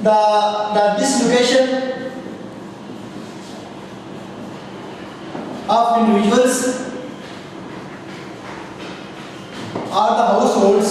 the dislocation of individuals or the households,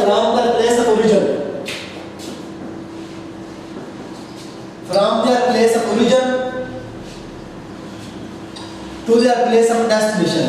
from their place of origin, from their place of origin to their place of destination.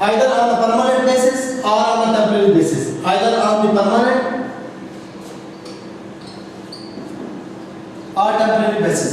either on the permanent basis or on the temporary basis, either on the permanent or temporary basis.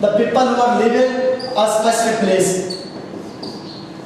the people who are living a specific place,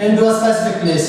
into a specific place.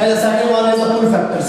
and the second one is the pull factors.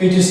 ETC.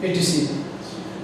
etc.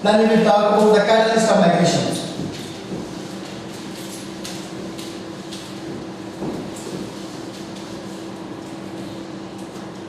Then we will talk about the catalyst of migration.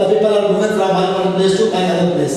the people are moving from one place to another place,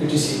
etc.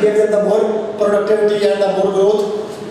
gives them the more productivity and the more growth.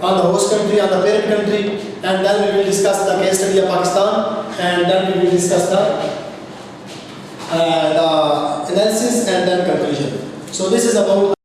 on the host country, on the parent country, and then we will discuss the case study of Pakistan, and then we will discuss the analysis and then conclusion. So this is about